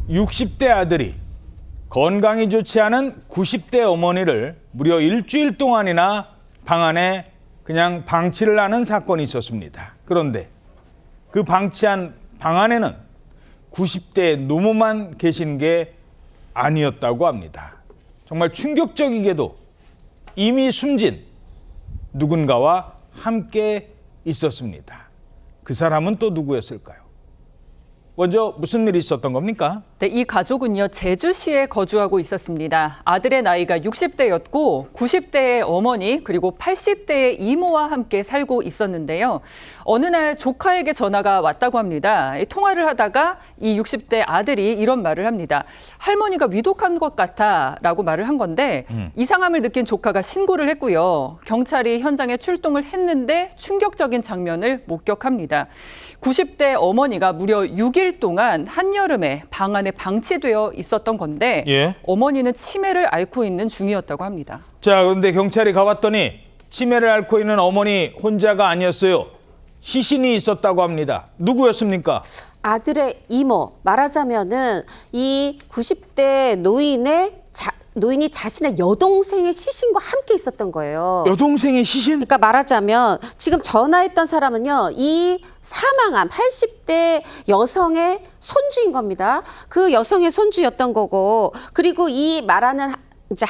60대 아들이 건강이 좋지 않은 90대 어머니를 무려 일주일 동안이나 방 안에 그냥 방치를 하는 사건이 있었습니다. 그런데 그 방치한 방 안에는 90대 노모만 계신 게 아니었다고 합니다. 정말 충격적이게도 이미 숨진 누군가와 함께 있었습니다. 그 사람은 또 누구였을까요? 먼저 무슨 일이 있었던 겁니까? 네, 이 가족은요, 제주시에 거주하고 있었습니다. 아들의 나이가 60대였고 90대의 어머니 그리고 80대의 이모와 함께 살고 있었는데요. 어느 날 조카에게 전화가 왔다고 합니다. 통화를 하다가 이 60대 아들이 이런 말을 합니다. 할머니가 위독한 것 같아 라고 말을 한 건데 이상함을 느낀 조카가 신고를 했고요. 경찰이 현장에 출동을 했는데 충격적인 장면을 목격합니다. 90대 어머니가 무려 6일 동안 한여름에 방 안에 방치되어 있었던 건데 어머니는 치매를 앓고 있는 중이었다고 합니다. 자, 그런데 경찰이 가봤더니 치매를 앓고 있는 어머니 혼자가 아니었어요. 시신이 있었다고 합니다. 누구였습니까? 아들의 이모, 말하자면은 이 90대 노인이 자신의 여동생의 시신과 함께 있었던 거예요. 여동생의 시신? 그러니까 말하자면 지금 전화했던 사람은요, 이 사망한 80대 여성의 손주인 겁니다. 그 여성의 손주였던 거고, 그리고 이 말하는 이제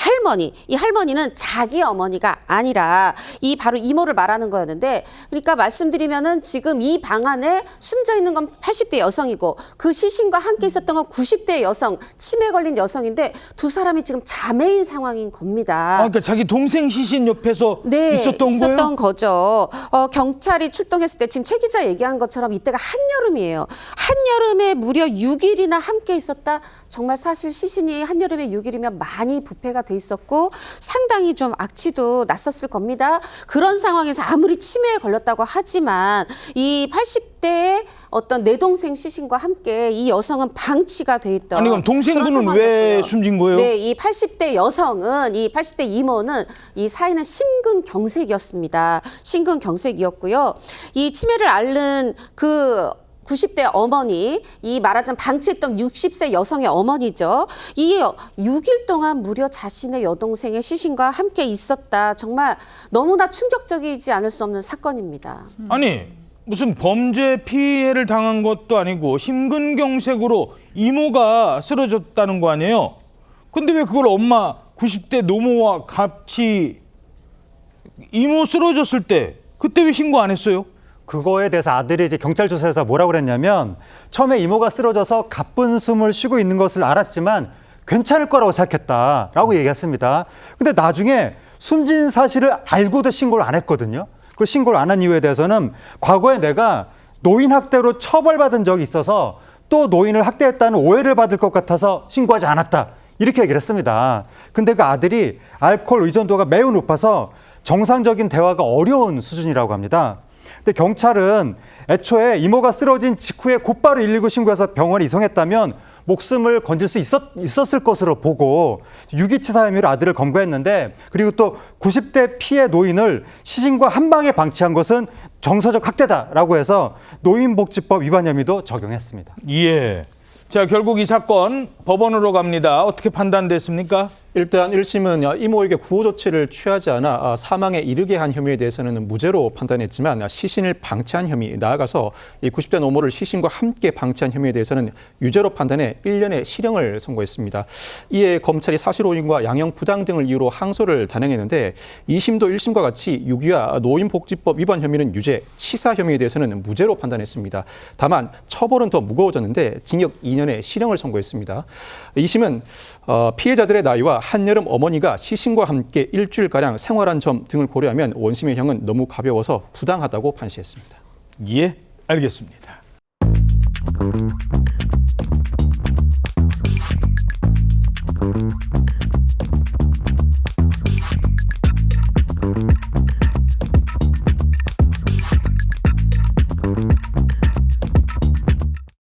이 할머니는 자기 어머니가 아니라 이 바로 이모를 말하는 거였는데, 그러니까 말씀드리면은 지금 이 방 안에 숨져 있는 건 80대 여성이고 그 시신과 함께 있었던 건 90대 여성, 치매 걸린 여성인데 두 사람이 지금 자매인 상황인 겁니다. 그러니까 자기 동생 시신 옆에서 있었던 거예요? 있었던 거죠. 경찰이 출동했을 때 지금 최 기자 얘기한 것처럼 이때가 한여름이에요. 한여름에 무려 6일이나 함께 있었다. 정말 사실 시신이 한여름에 6일이면 많이 부패가 돼 있었고 상당히 좀 악취도 났었을 겁니다. 그런 상황에서 아무리 치매에 걸렸다고 하지만 이 80대의 어떤 내동생 시신과 함께 이 여성은 방치가 돼 있던. 아니 그럼 동생분은 왜 숨진 거예요? 네, 이 80대 여성은, 이 80대 이모는 이 사인은 심근경색이었습니다. 심근경색이었고요. 이 치매를 앓는 그 90대 어머니, 이 말하자면 방치했던 60세 여성의 어머니죠. 이 6일 동안 무려 자신의 여동생의 시신과 함께 있었다. 정말 너무나 충격적이지 않을 수 없는 사건입니다. 아니 무슨 범죄 피해를 당한 것도 아니고 심근경색으로 이모가 쓰러졌다는 거 아니에요? 근데 왜 그걸 엄마 90대 노모와 같이 이모 쓰러졌을 때 그때 왜 신고 안 했어요? 그거에 대해서 아들이 이제 경찰 조사에서 뭐라고 그랬냐면 처음에 이모가 쓰러져서 가쁜 숨을 쉬고 있는 것을 알았지만 괜찮을 거라고 생각했다라고 얘기했습니다. 근데 나중에 숨진 사실을 알고도 신고를 안 했거든요. 그 신고를 안 한 이유에 대해서는 과거에 내가 노인 학대로 처벌받은 적이 있어서 또 노인을 학대했다는 오해를 받을 것 같아서 신고하지 않았다. 이렇게 얘기를 했습니다. 근데 그 아들이 알코올 의존도가 매우 높아서 정상적인 대화가 어려운 수준이라고 합니다. 근데 경찰은 애초에 이모가 쓰러진 직후에 곧바로 119 신고해서 병원에 이송했다면 목숨을 건질 수 있었을 것으로 보고 유기치사 혐의로 아들을 검거했는데, 그리고 또 90대 피해 노인을 시신과 한 방에 방치한 것은 정서적 학대다라고 해서 노인복지법 위반 혐의도 적용했습니다. 예. 자, 결국 이 사건 법원으로 갑니다. 어떻게 판단됐습니까? 일단 1심은 이모에게 구호 조치를 취하지 않아 사망에 이르게 한 혐의에 대해서는 무죄로 판단했지만 시신을 방치한 혐의, 나아가서 이 90대 노모를 시신과 함께 방치한 혐의에 대해서는 유죄로 판단해 1년의 실형을 선고했습니다. 이에 검찰이 사실오인과 양형 부당 등을 이유로 항소를 단행했는데 2심도 1심과 같이 유기와 노인복지법 위반 혐의는 유죄, 치사 혐의에 대해서는 무죄로 판단했습니다. 다만 처벌은 더 무거워졌는데 징역 2년의 실형을 선고했습니다. 2심은 피해자들의 나이와 한여름 어머니가 시신과 함께 일주일가량 생활한 점 등을 고려하면 원심의 형은 너무 가벼워서 부당하다고 판시했습니다. 예, 알겠습니다.